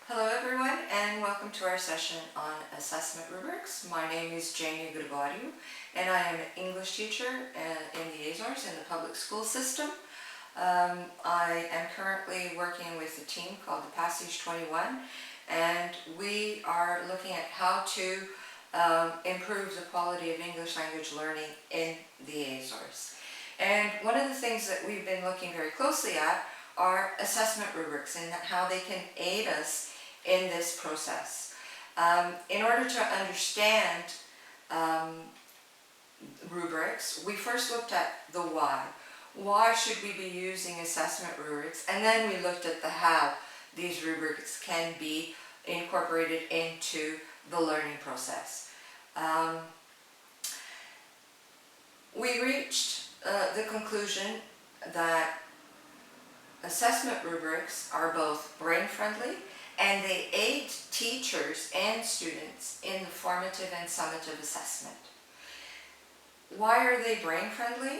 Hello everyone, and welcome to our session on assessment rubrics. My name is Jamie Gregoriou, and I am an English teacher in the Azores in the public school system. I am currently working with a team called the Passage 21, and we are looking at how to improve the quality of English language learning in the Azores. And one of the things that we've been looking very closely at are assessment rubrics and how they can aid us in this process. In order to understand rubrics, we first looked at the why. Why should we be using assessment rubrics? And then we looked at the how these rubrics can be incorporated into the learning process. We reached the conclusion that assessment rubrics are both brain-friendly and they aid teachers and students in the formative and summative assessment. Why are they brain-friendly?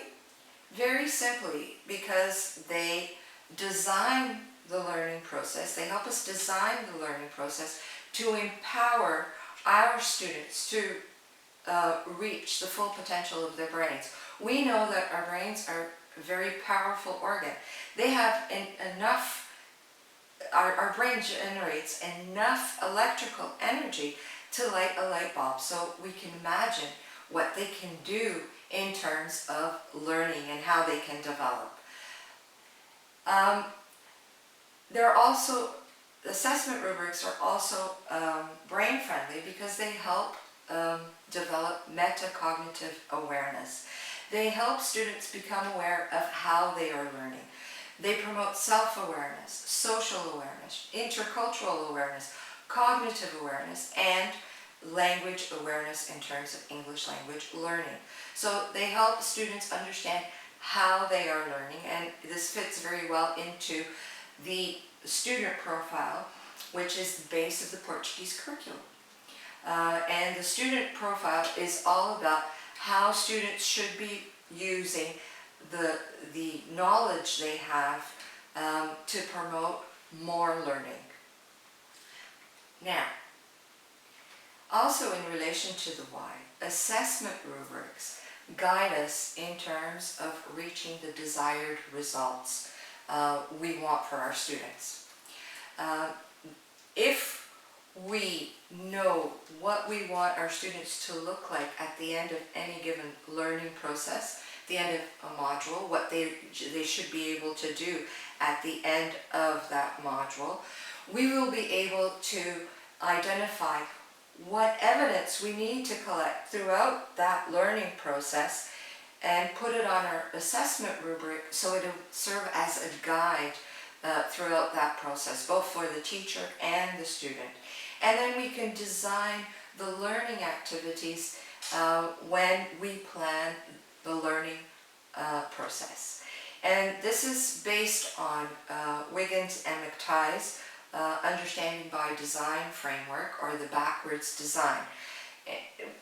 Very simply because they design the learning process, they help us design the learning process to empower our students to reach the full potential of their brains. We know that our brains are a very powerful organ. They have enough, our brain generates enough electrical energy to light a light bulb. So we can imagine what they can do in terms of learning and how they can develop. Assessment rubrics are also brain friendly because they help develop metacognitive awareness. They help students become aware of how they are learning. They promote self-awareness, social awareness, intercultural awareness, cognitive awareness, and language awareness in terms of English language learning. So they help students understand how they are learning, and this fits very well into the student profile, which is the base of the Portuguese curriculum. And the student profile is all about how students should be using the knowledge they have to promote more learning. Now, also in relation to the why, assessment rubrics guide us in terms of reaching the desired results we want for our students. If we know what we want our students to look like at the end of any given learning process, the end of a module, what they should be able to do at the end of that module, we will be able to identify what evidence we need to collect throughout that learning process and put it on our assessment rubric so it'll serve as a guide throughout that process, both for the teacher and the student. And then we can design the learning activities when we plan the learning process. And this is based on Wiggins and McTighe's Understanding by Design framework, or the backwards design,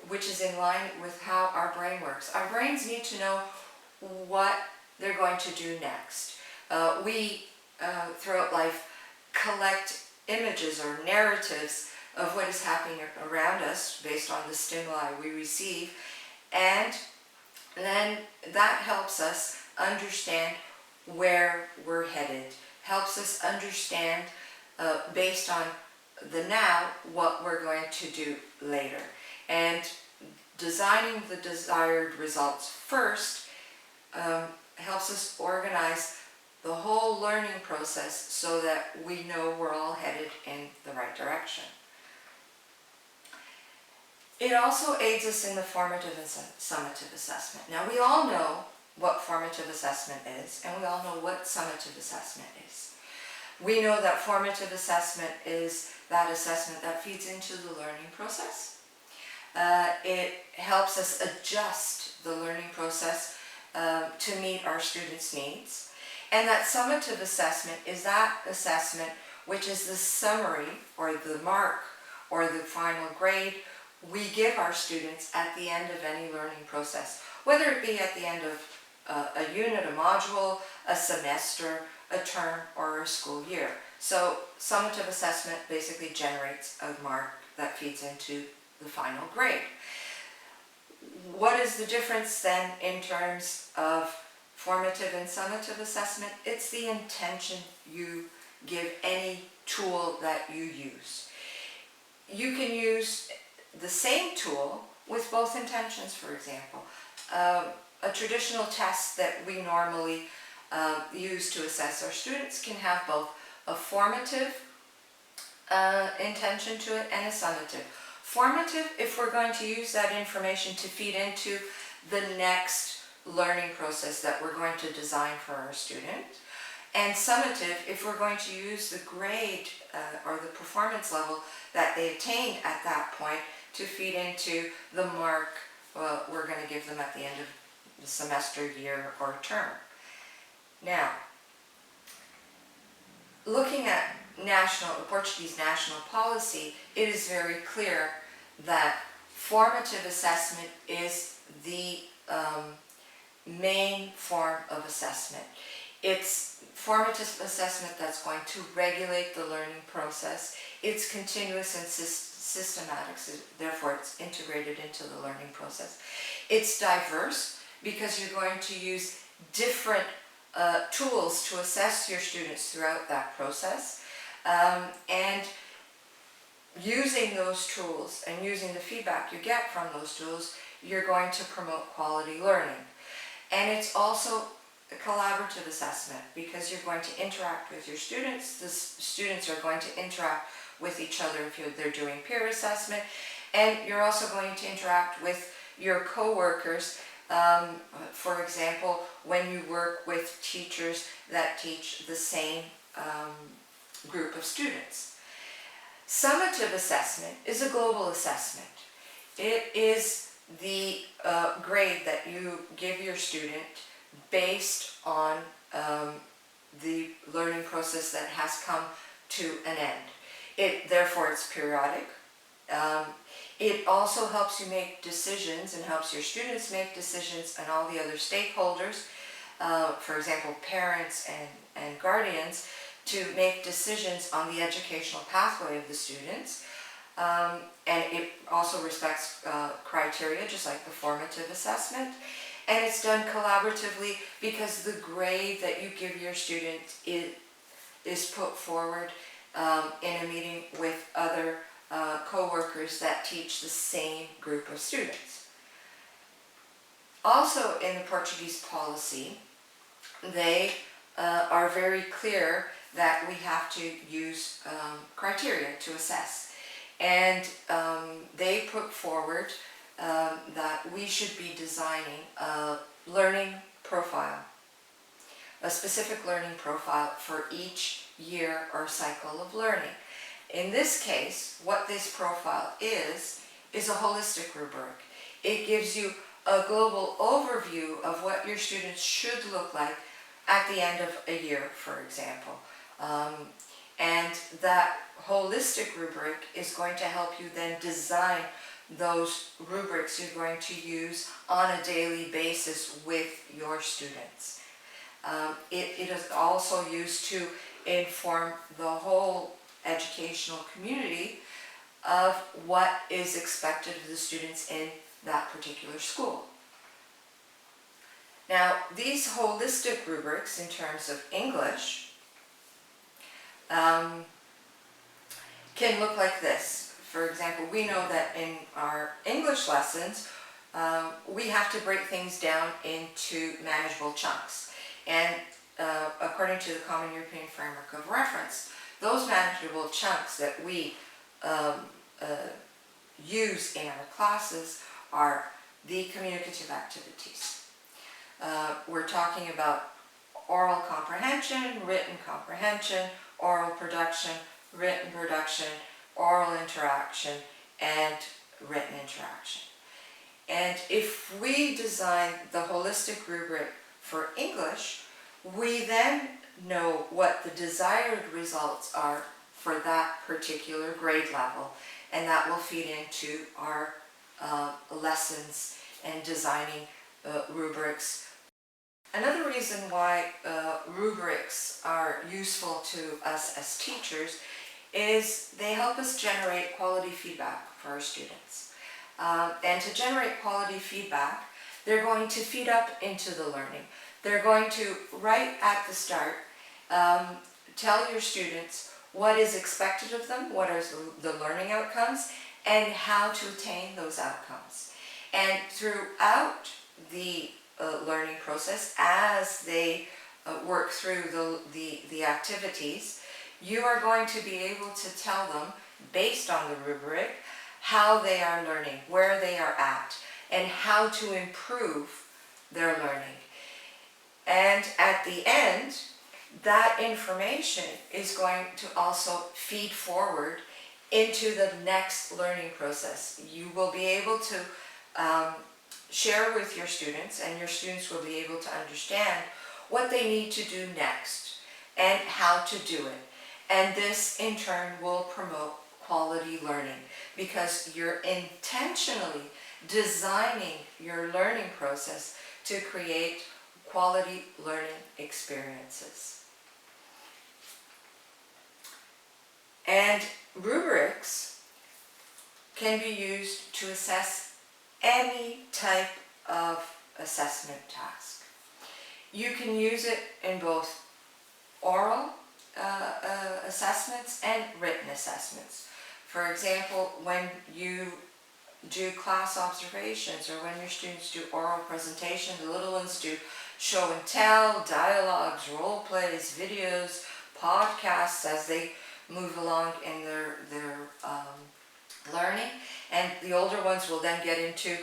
which is in line with how our brain works. Our brains need to know what they're going to do next. We, throughout life, collect images or narratives of what is happening around us based on the stimuli we receive, and then that helps us understand where we're headed, helps us understand based on the now what we're going to do later. And designing the desired results first helps us organize the whole learning process so that we know we're all headed in the right direction. It also aids us in the formative and summative assessment. Now, we all know what formative assessment is, and we all know what summative assessment is. We know that formative assessment is that assessment that feeds into the learning process. It helps us adjust the learning process to meet our students' needs. And that summative assessment is that assessment which is the summary or the mark or the final grade we give our students at the end of any learning process, whether it be at the end of a unit, a module, a semester, a term, or a school year. So summative assessment basically generates a mark that feeds into the final grade. What is the difference then in terms of formative and summative assessment? It's the intention you give any tool that you use. You can use the same tool with both intentions, for example. A traditional test that we normally use to assess our students can have both a formative intention to it and a summative. Formative, if we're going to use that information to feed into the next learning process that we're going to design for our student. And summative, if we're going to use the grade or the performance level that they attained at that point to feed into the mark we're going to give them at the end of the semester, year, or term. Now, looking at the Portuguese national policy, it is very clear that formative assessment is the main form of assessment. It's formative assessment that's going to regulate the learning process. It's continuous and systematic, so therefore it's integrated into the learning process. It's diverse because you're going to use different tools to assess your students throughout that process. And using those tools and using the feedback you get from those tools, you're going to promote quality learning. And it's also a collaborative assessment because you're going to interact with your students. The students are going to interact with each other if they're doing peer assessment. And you're also going to interact with your co-workers. For example, when you work with teachers that teach the same group of students. Summative assessment is a global assessment. It is the grade that you give your student based on the learning process that has come to an end. Therefore, it's periodic. It also helps you make decisions and helps your students make decisions and all the other stakeholders, for example, parents and guardians, to make decisions on the educational pathway of the students. And it also respects criteria, just like the formative assessment. And it's done collaboratively because the grade that you give your student is put forward in a meeting with other co-workers that teach the same group of students. Also in the Portuguese policy, they are very clear that we have to use criteria to assess. And they put forward that we should be designing a learning profile, a specific learning profile for each year or cycle of learning. In this case, what this profile is a holistic rubric. It gives you a global overview of what your students should look like at the end of a year, for example. And that holistic rubric is going to help you then design those rubrics you're going to use on a daily basis with your students. It is also used to inform the whole educational community of what is expected of the students in that particular school. Now, these holistic rubrics in terms of English can look like this. For example, we know that in our English lessons, we have to break things down into manageable chunks. And according to the Common European Framework of Reference, those manageable chunks that we use in our classes are the communicative activities. We're talking about oral comprehension, written comprehension, oral production, written production, oral interaction, and written interaction. And if we design the holistic rubric for English, we then know what the desired results are for that particular grade level, and that will feed into our lessons and designing rubrics Another reason why rubrics are useful to us as teachers is they help us generate quality feedback for our students. And to generate quality feedback, they're going to feed up into the learning. They're going to, right at the start, tell your students what is expected of them, what are the learning outcomes, and how to attain those outcomes. And throughout the learning process, as they work through the activities, you are going to be able to tell them, based on the rubric, how they are learning, where they are at, and how to improve their learning. And at the end, that information is going to also feed forward into the next learning process. You will be able to share with your students, and your students will be able to understand what they need to do next and how to do it. And this in turn will promote quality learning, because you're intentionally designing your learning process to create quality learning experiences. And rubrics can be used to assess any type of assessment task. You can use it in both oral assessments and written assessments. For example, when you do class observations, or when your students do oral presentation, the little ones do show and tell, dialogues, role plays, videos, podcasts as they move along in their learning, and the older ones will then get into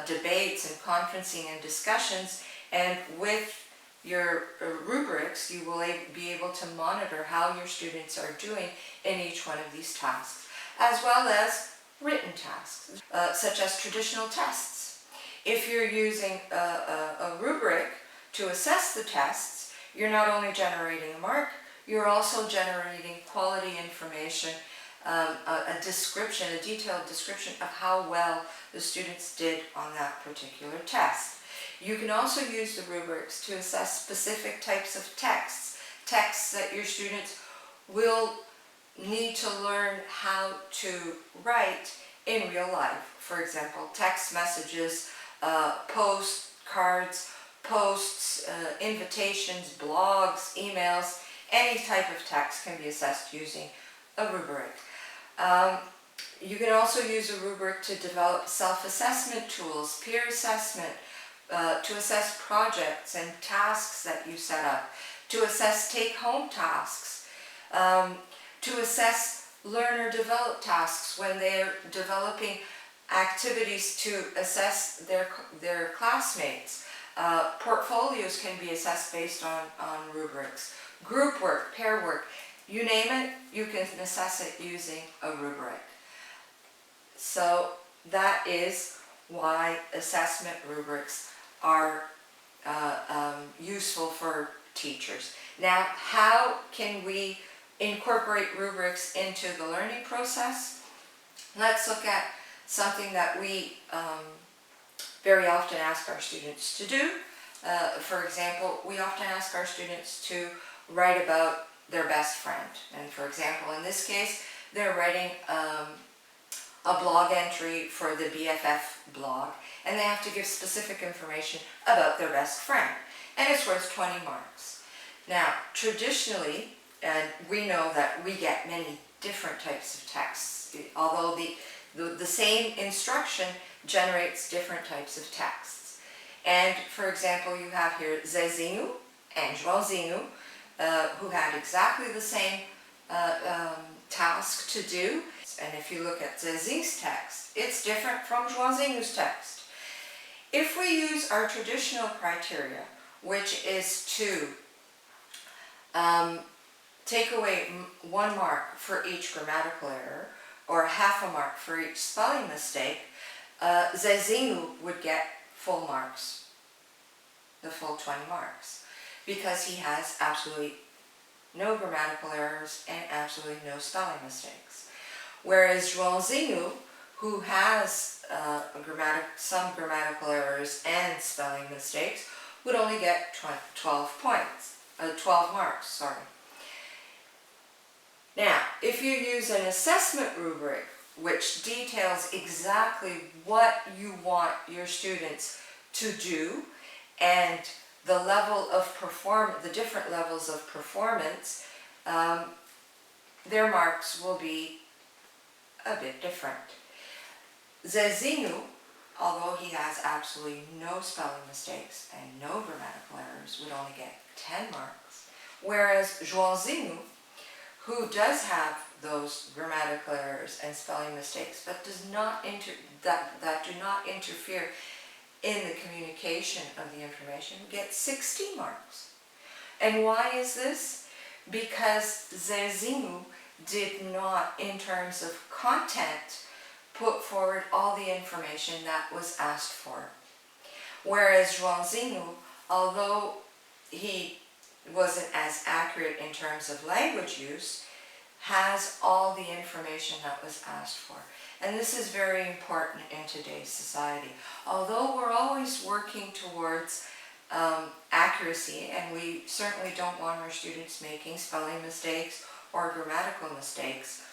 debates and conferencing and discussions, and with your rubrics you will be able to monitor how your students are doing in each one of these tasks, as well as written tasks, such as traditional tests. If you're using a rubric to assess the tests, you're not only generating a mark, you're also generating quality information, a description, a detailed description of how well the students did on that particular test. You can also use the rubrics to assess specific types of texts that your students will need to learn how to write in real life. For example, text messages, postcards, posts, invitations, blogs, emails, any type of text can be assessed using a rubric. You can also use a rubric to develop self-assessment tools, peer assessment, to assess projects and tasks that you set up, to assess take-home tasks, to assess learner-developed tasks when they're developing activities to assess their classmates. Portfolios can be assessed based on rubrics. Group work, pair work, you name it, you can assess it using a rubric. So that is why assessment rubrics are useful for teachers. Now, how can we incorporate rubrics into the learning process? Let's look at something that we very often ask our students to do. For example, we often ask our students to write about their best friend. And for example, in this case, they're writing a blog entry for the BFF blog, and they have to give specific information about their best friend, and it's worth 20 marks. Now, traditionally, and we know that we get many different types of texts, although the same instruction generates different types of texts. And for example, you have here Zezinho and Joãozinho, who had exactly the same task to do. And if you look at Zezinho's text, it's different from Joãozinho's text. If we use our traditional criteria, which is to take away 1 mark for each grammatical error, or half a mark for each spelling mistake, Zezinho would get full marks, the full 20 marks, because he has absolutely no grammatical errors and absolutely no spelling mistakes. Whereas Joãozinho, who has some grammatical errors and spelling mistakes, would only get 12 points, 12 marks, sorry. Now, if you use an assessment rubric, which details exactly what you want your students to do and the level of the different levels of performance, their marks will be a bit different. Zezinho, although he has absolutely no spelling mistakes and no grammatical errors, would only get 10 marks, whereas Joãozinho, who does have those grammatical errors and spelling mistakes, but does not that do not interfere in the communication of the information, gets 60 marks. And why is this? Because Zezinho did not, in terms of content, put forward all the information that was asked for. Whereas Joãozinho, although he wasn't as accurate in terms of language use, has all the information that was asked for. And this is very important in today's society. Although we're always working towards accuracy, and we certainly don't want our students making spelling mistakes or grammatical mistakes,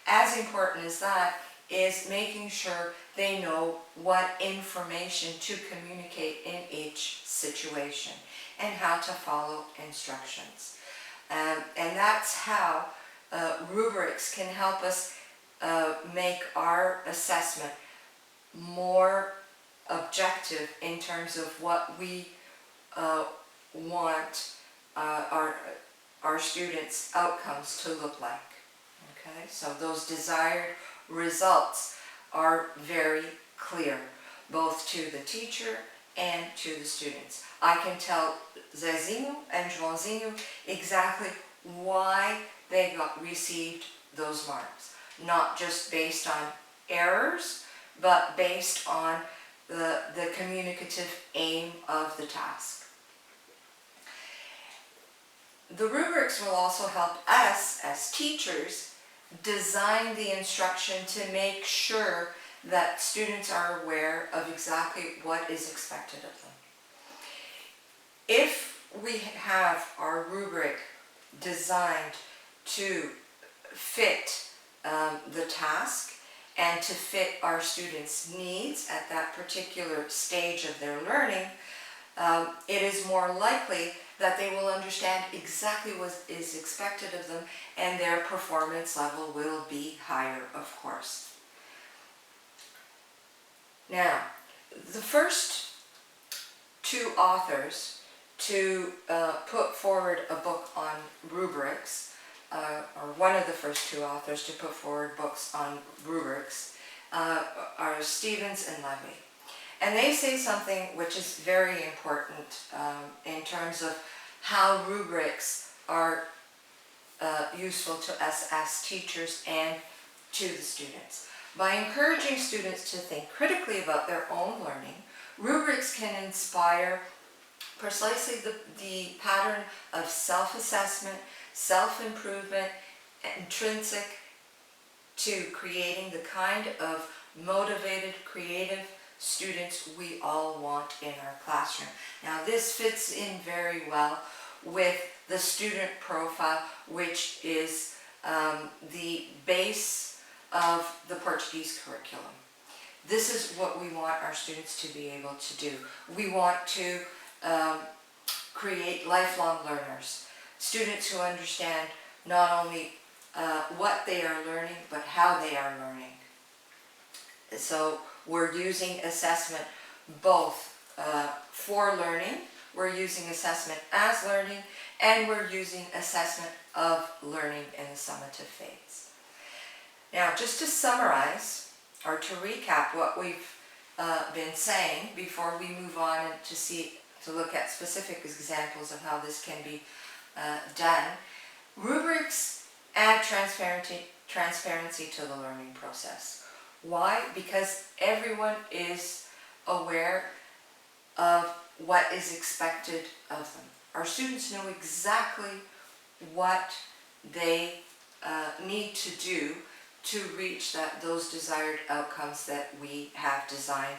as important as that is making sure they know what information to communicate in each situation and how to follow instructions. And that's how rubrics can help us make our assessment more objective in terms of what we want our students' outcomes to look like. Okay, so those desired results are very clear, both to the teacher and to the students. I can tell Zezinho and Joãozinho exactly why they received those marks, not just based on errors, but based on the communicative aim of the task. The rubrics will also help us as teachers design the instruction to make sure that students are aware of exactly what is expected of them. If we have our rubric designed to fit the task and to fit our students' needs at that particular stage of their learning, it is more likely that they will understand exactly what is expected of them, and their performance level will be higher, of course. Now, the first two authors to put forward a book on rubrics, or one of the first two authors to put forward books on rubrics, are Stevens and Levy. And they say something which is very important in terms of how rubrics are useful to us as teachers and to the students. By encouraging students to think critically about their own learning, rubrics can inspire precisely the pattern of self-assessment, self-improvement, intrinsic to creating the kind of motivated, creative students we all want in our classroom. Now, this fits in very well with the student profile, which is the base of the Portuguese curriculum. This is what we want our students to be able to do. We want to create lifelong learners, students who understand not only what they are learning, but how they are learning. So we're using assessment both for learning, we're using assessment as learning, and we're using assessment of learning in the summative phase. Now, just to summarize, or to recap what we've been saying before we move on to look at specific examples of how this can be done, rubrics add transparency to the learning process. Why? Because everyone is aware of what is expected of them. Our students know exactly what they need to do to reach those desired outcomes that we have designed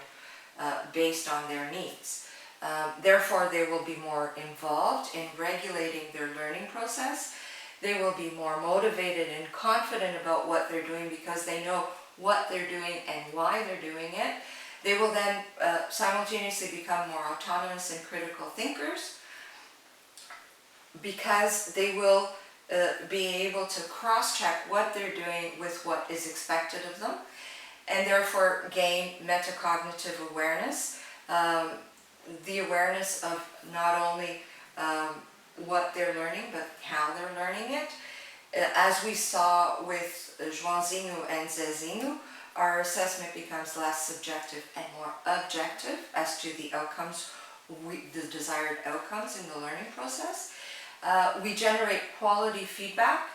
based on their needs. Therefore, they will be more involved in regulating their learning process. They will be more motivated and confident about what they're doing because they know what they're doing and why they're doing it. They will then simultaneously become more autonomous and critical thinkers because they will be able to cross-check what they're doing with what is expected of them, and therefore gain metacognitive awareness, the awareness of not only what they're learning, but how they're learning it. As we saw with Joãozinho and Zezinho, our assessment becomes less subjective and more objective as to the outcomes, the desired outcomes in the learning process. We generate quality feedback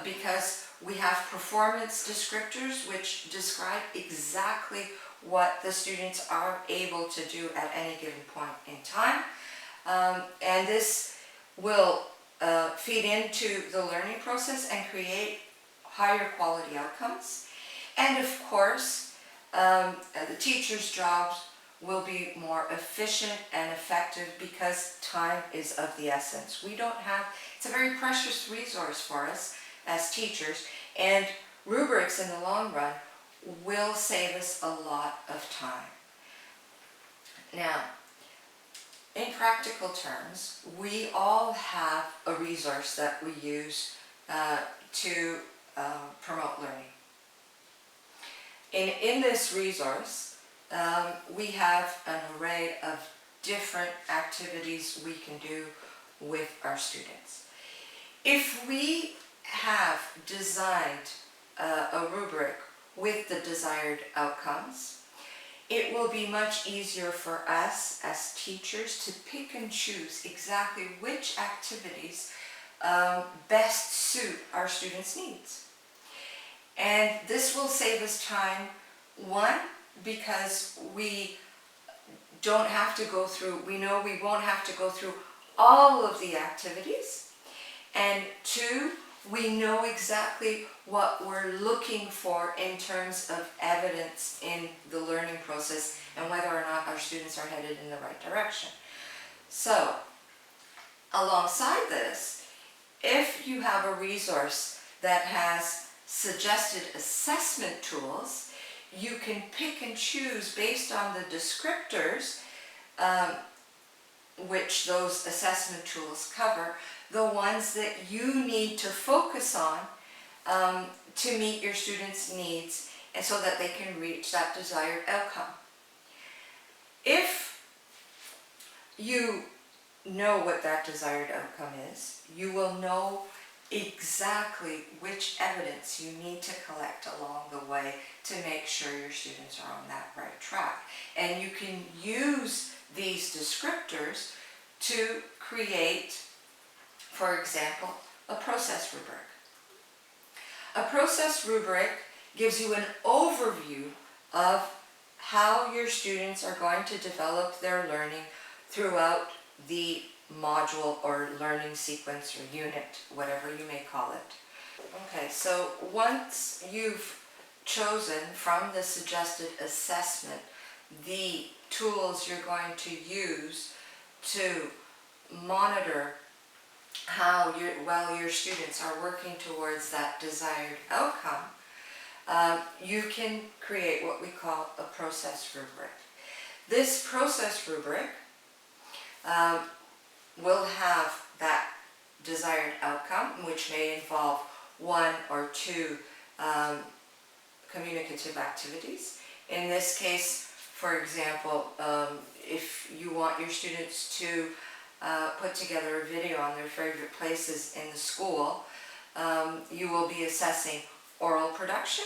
because we have performance descriptors which describe exactly what the students are able to do at any given point in time. And this will feed into the learning process and create higher quality outcomes. And of course, the teacher's jobs will be more efficient and effective because time is of the essence. We don't have, it's a very precious resource for us as teachers, and rubrics in the long run will save us a lot of time. Now, in practical terms, we all have a resource that we use to promote learning. In this resource, we have an array of different activities we can do with our students. If we have designed a rubric with the desired outcomes, it will be much easier for us as teachers to pick and choose exactly which activities best suit our students' needs. And this will save us time, one, because we don't have to go through, we know we won't have to go through all of the activities, and two, we know exactly what we're looking for in terms of evidence in the learning process and whether or not our students are headed in the right direction. So, alongside this, if you have a resource that has suggested assessment tools, you can pick and choose based on the descriptors which those assessment tools cover, the ones that you need to focus on to meet your students' needs and so that they can reach that desired outcome. If you know what that desired outcome is, you will know exactly which evidence you need to collect along the way to make sure your students are on that right track. And you can use these descriptors to create, for example, a process rubric. A process rubric gives you an overview of how your students are going to develop their learning throughout the module or learning sequence or unit, whatever you may call it. Okay, so once you've chosen from the suggested assessment the tools you're going to use to monitor how well your students are working towards that desired outcome, you can create what we call a process rubric. This process rubric will have that desired outcome, which may involve one or two communicative activities. In this case, for example, if you want your students to put together a video on their favorite places in the school, you will be assessing oral production,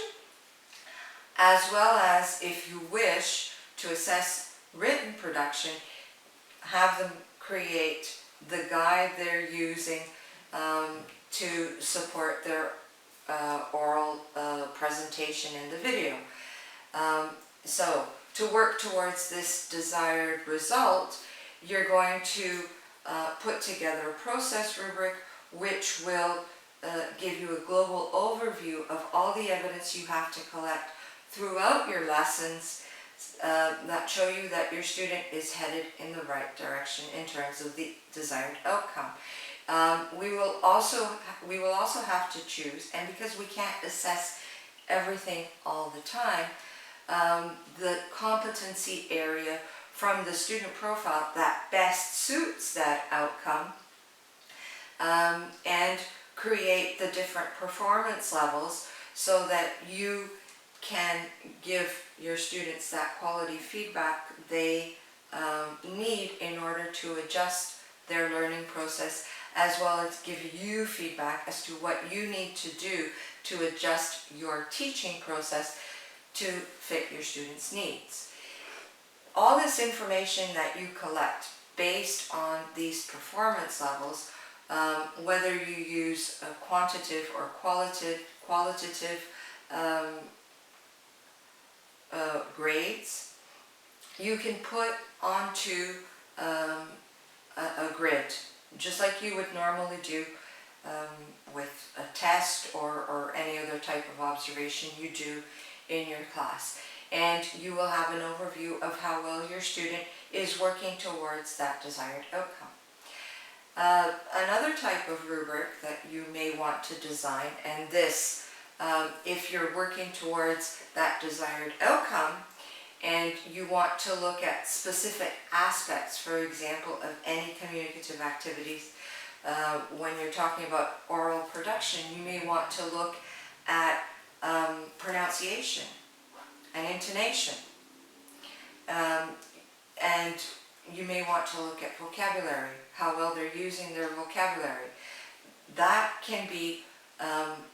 as well as, if you wish to assess written production, have them create the guide they're using to support their oral presentation in the video. So, to work towards this desired result, you're going to put together a process rubric which will give you a global overview of all the evidence you have to collect throughout your lessons that show you that your student is headed in the right direction in terms of the desired outcome. We will also have to choose, and because we can't assess everything all the time, the competency area from the student profile that best suits that outcome, and create the different performance levels so that you can give your students that quality feedback they need in order to adjust their learning process, as well as give you feedback as to what you need to do to adjust your teaching process to fit your students' needs. All this information that you collect based on these performance levels, whether you use a quantitative or qualitative grades, you can put onto a grid, just like you would normally do with a test or any other type of observation you do in your class. And you will have an overview of how well your student is working towards that desired outcome. Another type of rubric that you may want to design, and this, if you're working towards that desired outcome and you want to look at specific aspects, for example, of any communicative activities, when you're talking about oral production, you may want to look at pronunciation and intonation, and you may want to look at vocabulary, how well they're using their vocabulary. That can be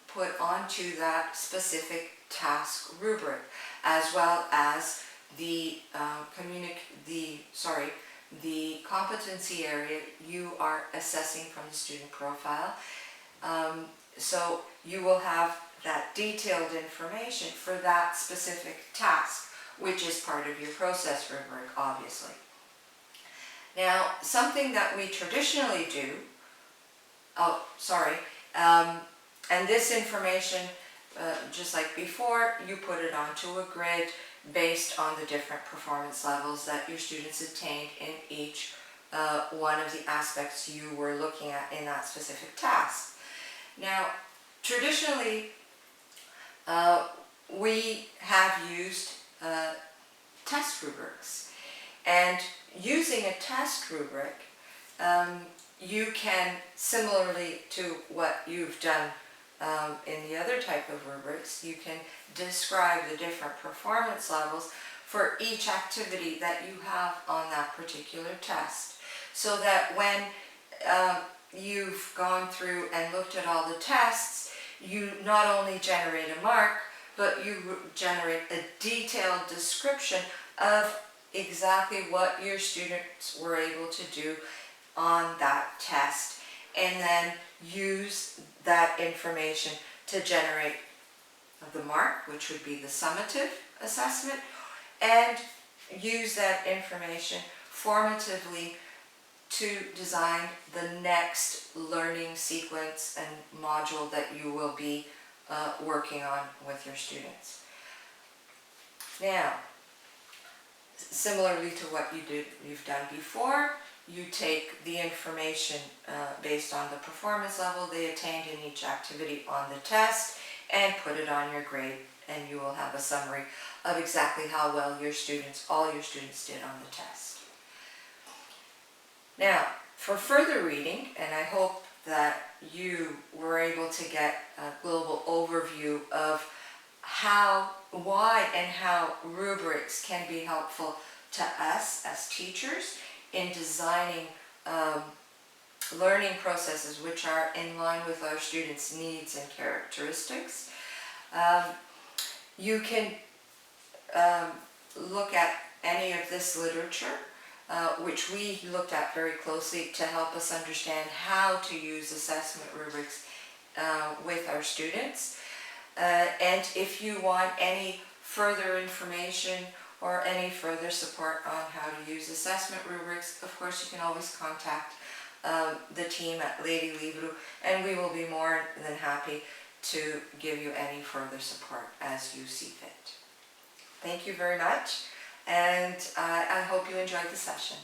put onto that specific task rubric, as well as the competency area you are assessing from the student profile. So you will have that detailed information for that specific task, which is part of your process rubric, obviously. Now, something that we traditionally do, and this information, just like before, you put it onto a grid based on the different performance levels that your students attained in each one of the aspects you were looking at in that specific task. Now, traditionally, we have used test rubrics, and using a test rubric, you can, similarly to what you've done in the other type of rubrics, you can describe the different performance levels for each activity that you have on that particular test, so that when you've gone through and looked at all the tests, you not only generate a mark, but you generate a detailed description of exactly what your students were able to do on that test, and then use that information to generate the mark, which would be the summative assessment, and use that information formatively to design the next learning sequence and module that you will be working on with your students. Now, similarly to what you've done before, you take the information based on the performance level they attained in each activity on the test and put it on your grade, and you will have a summary of exactly how well all your students did on the test. Now, for further reading, and I hope that you were able to get a global overview of why and how rubrics can be helpful to us as teachers in designing learning processes which are in line with our students' needs and characteristics. You can look at any of this literature, which we looked at very closely to help us understand how to use assessment rubrics with our students. And if you want any further information or any further support on how to use assessment rubrics, of course you can always contact the team at Leirilivro, and we will be more than happy to give you any further support as you see fit. Thank you very much, and I hope you enjoyed the session.